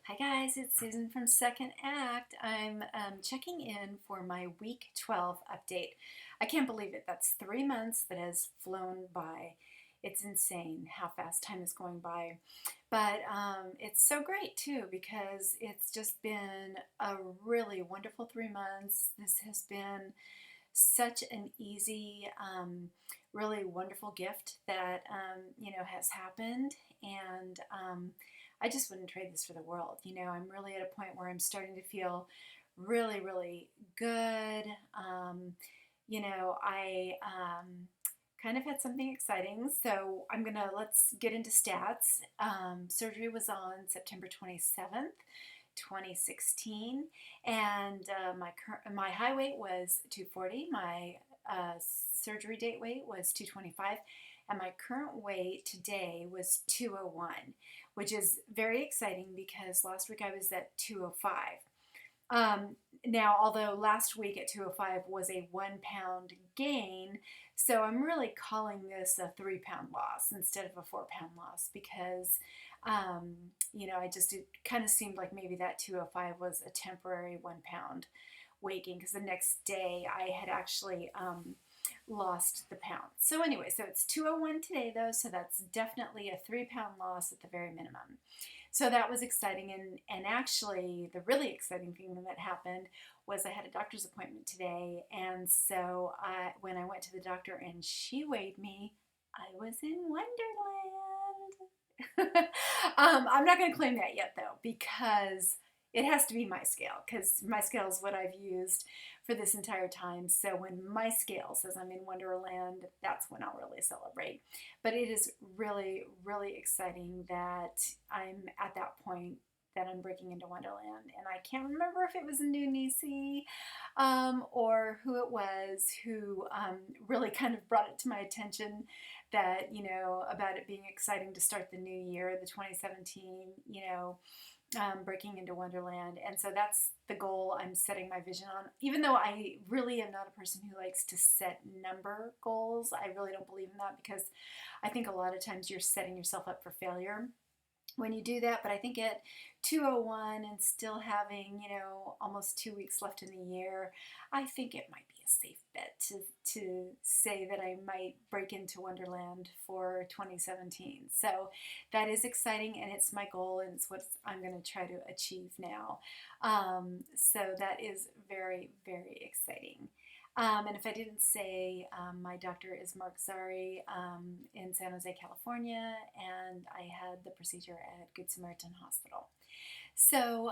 Hi guys, it's Susan from Second Act. I'm checking in for my week 12 update. I can't believe it. That's 3 months that has flown by. It's insane how fast time is going by. But it's so great too because it's just been a really wonderful 3 months. This has been such an easy, really wonderful gift that has happened, and I just wouldn't trade this for the world. I'm really at a point where I'm starting to feel really, really good. I kind of had something exciting, so let's get into stats. Surgery was on September 27th. 2016, and my high weight was 240. My surgery date weight was 225, and my current weight today was 201, which is very exciting because last week I was at 205. Now, although last week at 205 was a 1 pound gain, so I'm really calling this a 3 pound loss instead of a 4 pound loss because, it kind of seemed like maybe that 205 was a temporary 1 pound weight gain because the next day I had actually lost the pound. So, anyway, so it's 201 today though, so that's definitely a 3 pound loss at the very minimum. So that was exciting, and actually the really exciting thing that happened was I had a doctor's appointment today, and so when I went to the doctor and she weighed me, I was in Wonderland. I'm not going to claim that yet though, because it has to be my scale, because my scale is what I've used for this entire time. So when my scale says I'm in Wonderland, that's when I'll really celebrate. But it is really, really exciting that I'm at that point that I'm breaking into Wonderland. And I can't remember if it was New Nisi or who it was who really kind of brought it to my attention that, about it being exciting to start the new year, the 2017, breaking into Wonderland. And so that's the goal I'm setting my vision on. Even though I really am not a person who likes to set number goals, I really don't believe in that because I think a lot of times you're setting yourself up for failure when you do that. But I think at 201 and still having, almost 2 weeks left in the year, I think it might be a safe bet to say that I might break into Wonderland for 2017. So that is exciting, and it's my goal, and it's what I'm going to try to achieve now. So that is very, very exciting. And if I didn't say, my doctor is Mark Zari in San Jose, California, and I had the procedure at Good Samaritan Hospital. So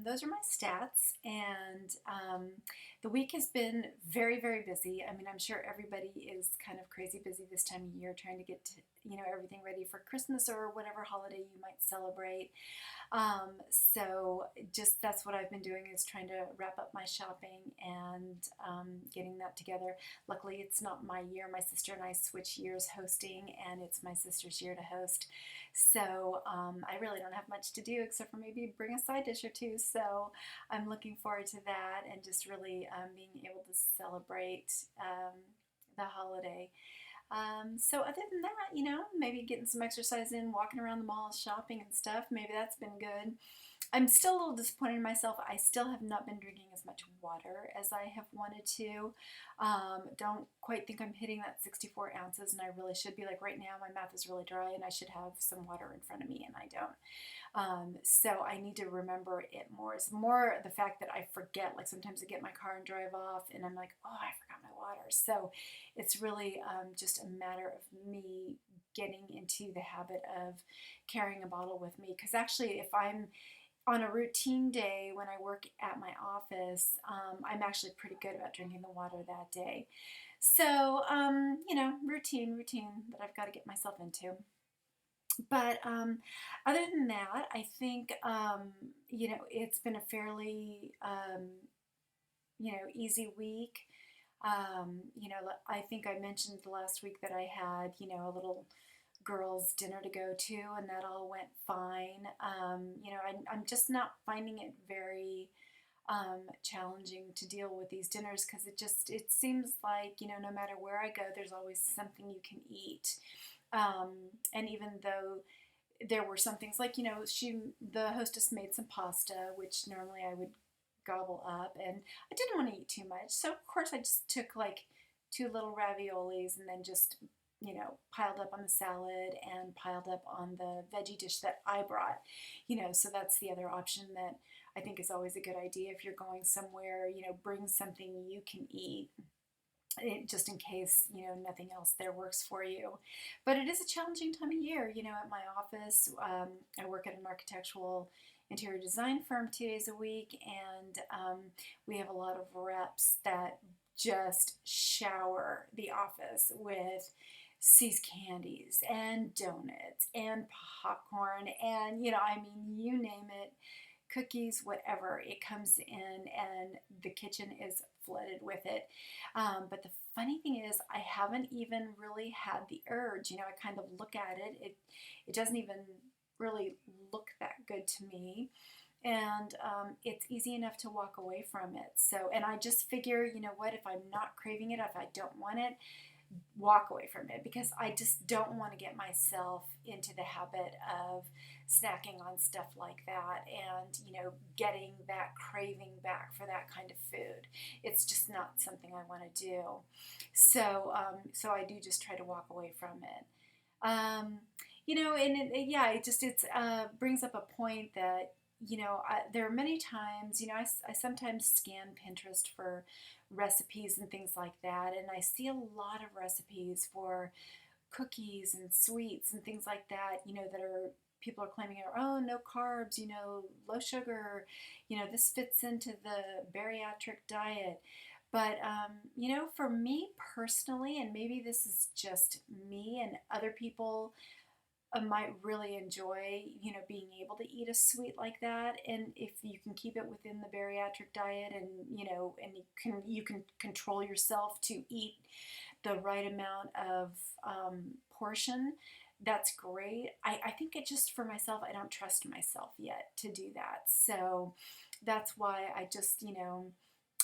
those are my stats, and the week has been very, very busy. I mean, I'm sure everybody is kind of crazy busy this time of year trying to get everything ready for Christmas or whatever holiday you might celebrate. So just that's what I've been doing, is trying to wrap up my shopping and getting that together. Luckily, it's not my year. My sister and I switch years hosting, and it's my sister's year to host. So I really don't have much to do except for maybe bring a side dish or two. So I'm looking forward to that, and just really being able to celebrate the holiday. So other than that, maybe getting some exercise in, walking around the mall, shopping and stuff, maybe that's been good. I'm still a little disappointed in myself. I still have not been drinking as much water as I have wanted to. Don't quite think I'm hitting that 64 ounces, and I really should be. Like right now, my mouth is really dry, and I should have some water in front of me, and I don't. So I need to remember it more. It's more the fact that I forget. Like sometimes I get in my car and drive off, and I'm like, oh, I forgot my water. So it's really just a matter of me getting into the habit of carrying a bottle with me. Because actually, if I'm on a routine day when I work at my office, I'm actually pretty good about drinking the water that day. So, routine that I've got to get myself into. But other than that, I think, it's been a fairly, easy week. I think I mentioned last week that I had, a little girls' dinner to go to, and that all went fine. I'm just not finding it very challenging to deal with these dinners because it seems like, no matter where I go, there's always something you can eat. And even though there were some things like, the hostess made some pasta, which normally I would gobble up, and I didn't want to eat too much. So, of course, I just took like two little raviolis and then just, piled up on the salad and piled up on the veggie dish that I brought. So that's the other option that I think is always a good idea if you're going somewhere, bring something you can eat just in case nothing else there works for you. But it is a challenging time of year. At my office, I work at an architectural interior design firm 2 days a week, and we have a lot of reps that just shower the office with See's candies and donuts and popcorn and you name it, cookies, whatever. It comes in and the kitchen is flooded with it. But the funny thing is, I haven't even really had the urge. I kind of look at it. It doesn't even really look that good to me. And it's easy enough to walk away from it. So, and I just figure, what, if I'm not craving it, if I don't want it, walk away from it, because I just don't want to get myself into the habit of snacking on stuff like that and getting that craving back for that kind of food. It's just not something I want to do. So I do just try to walk away from it. It brings up a point that there are many times, I sometimes scan Pinterest for recipes and things like that, and I see a lot of recipes for cookies and sweets and things like that, that are people are claiming are, oh, no carbs, low sugar, this fits into the bariatric diet. But for me personally, and maybe this is just me and other people might really enjoy, being able to eat a sweet like that. And if you can keep it within the bariatric diet, and and you can control yourself to eat the right amount of portion, that's great. I think it just, for myself, I don't trust myself yet to do that. So that's why I just,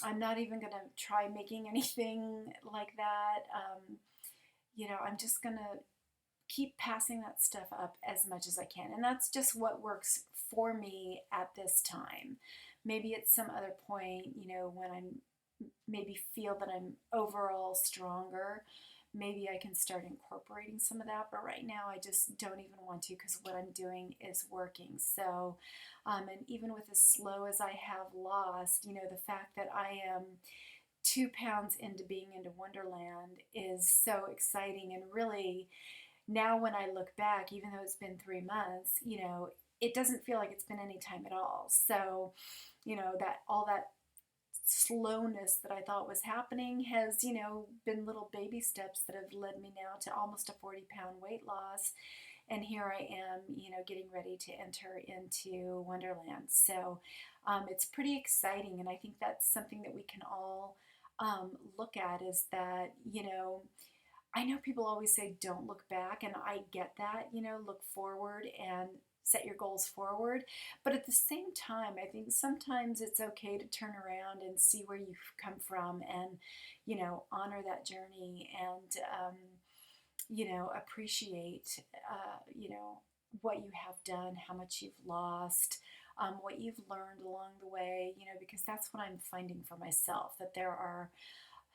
I'm not even going to try making anything like that. I'm just going to keep passing that stuff up as much as I can. And that's just what works for me at this time. Maybe at some other point, when I'm maybe feel that I'm overall stronger, maybe I can start incorporating some of that. But right now, I just don't even want to, because what I'm doing is working. So, and even with as slow as I have lost, the fact that I am 2 pounds into being into Wonderland is so exciting. And really, now when I look back, even though it's been 3 months, it doesn't feel like it's been any time at all. So, that all that slowness that I thought was happening has, been little baby steps that have led me now to almost a 40-pound weight loss. And here I am, getting ready to enter into Wonderland. So it's pretty exciting. And I think that's something that we can all look at, is that, I know people always say don't look back, and I get that, look forward and set your goals forward. But at the same time, I think sometimes it's okay to turn around and see where you've come from, and, honor that journey, and, appreciate, what you have done, how much you've lost, what you've learned along the way, because that's what I'm finding for myself, that there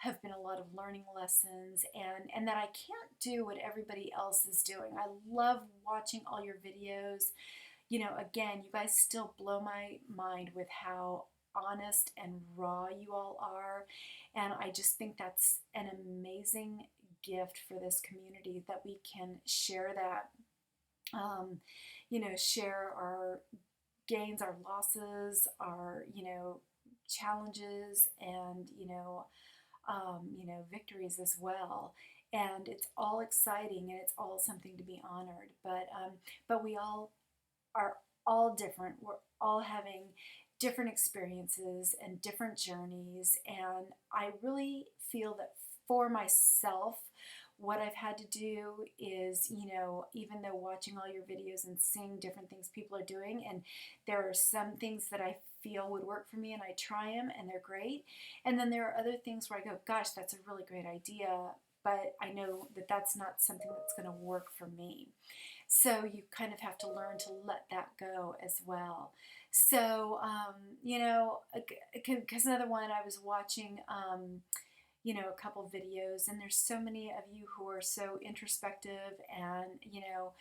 have been a lot of learning lessons, and that I can't do what everybody else is doing. I love watching all your videos. Again, you guys still blow my mind with how honest and raw you all are. And I just think that's an amazing gift for this community, that we can share that, share our gains, our losses, our, challenges, and, victories as well. And it's all exciting, and it's all something to be honored. But we all are all different. We're all having different experiences and different journeys. And I really feel that for myself, what I've had to do is, even though watching all your videos and seeing different things people are doing, and there are some things that I feel would work for me, and I try them and they're great. And then there are other things where I go, gosh, that's a really great idea, but I know that that's not something that's going to work for me. So you kind of have to learn to let that go as well. So, you know, because another one I was watching, you know, a couple videos, and there's so many of you who are so introspective and, you know,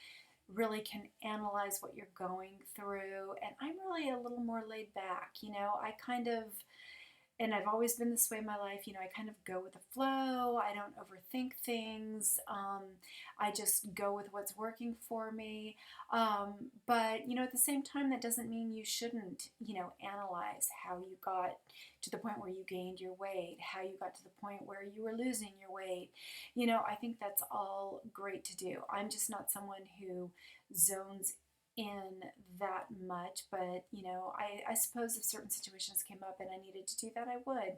really can analyze what you're going through. And I'm really a little more laid back. You know, I kind of, and I've always been this way in my life. You know, I kind of go with the flow. I don't overthink things. I just go with what's working for me. But, you know, at the same time, that doesn't mean you shouldn't, you know, analyze how you got to the point where you gained your weight, how you got to the point where you were losing your weight. You know, I think that's all great to do. I'm just not someone who zones in that much, but you know, I suppose if certain situations came up and I needed to do that, I would.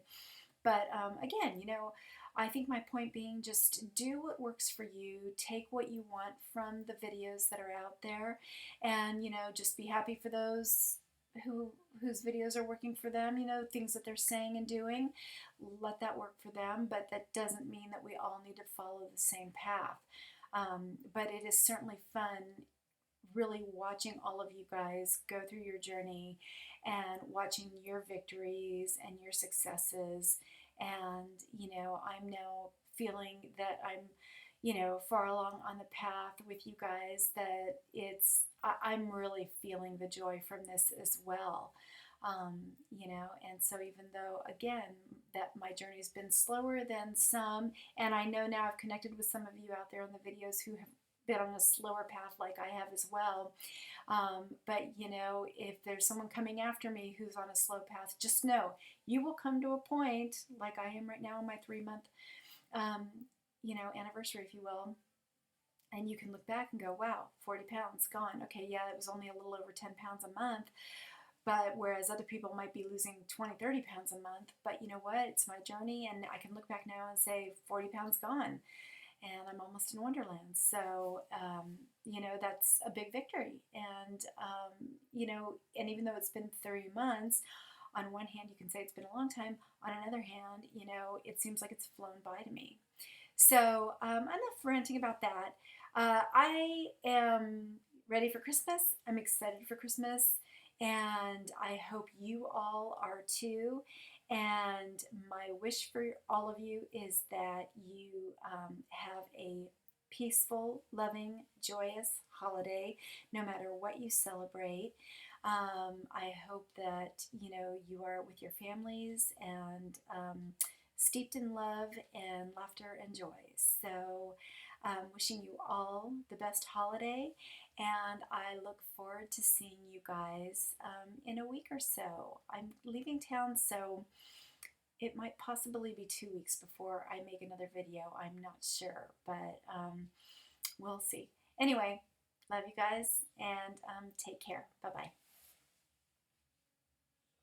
But again, you know, I think my point being, just do what works for you, take what you want from the videos that are out there, and you know, just be happy for those whose videos are working for them, you know, things that they're saying and doing, let that work for them. But that doesn't mean that we all need to follow the same path. But it is certainly fun really watching all of you guys go through your journey and watching your victories and your successes. And, you know, I'm now feeling that I'm, you know, far along on the path with you guys, that I'm really feeling the joy from this as well. You know, and so even though, again, that my journey's been slower than some, and I know now I've connected with some of you out there in the videos who have been on a slower path like I have as well. But you know, if there's someone coming after me who's on a slow path, just know you will come to a point like I am right now in my 3 month, um, you know, anniversary, if you will. And you can look back and go, wow, 40 pounds gone. Okay, yeah, it was only a little over 10 pounds a month. But whereas other people might be losing 20, 30 pounds a month. But you know what? It's my journey, and I can look back now and say 40 pounds gone, and I'm almost in Wonderland. So, you know, that's a big victory. And, you know, and even though it's been 3 months, on one hand, you can say it's been a long time. On another hand, you know, it seems like it's flown by to me. So, enough ranting about that. I am ready for Christmas. I'm excited for Christmas, and I hope you all are too. And my wish for all of you is that you have a peaceful, loving, joyous holiday, no matter what you celebrate. I hope that you know you are with your families and steeped in love and laughter and joy. So, wishing you all the best holiday, and I look forward to seeing you guys in a week or so. I'm leaving town, so it might possibly be 2 weeks before I make another video. I'm not sure, but we'll see. Anyway, love you guys, and take care. Bye bye.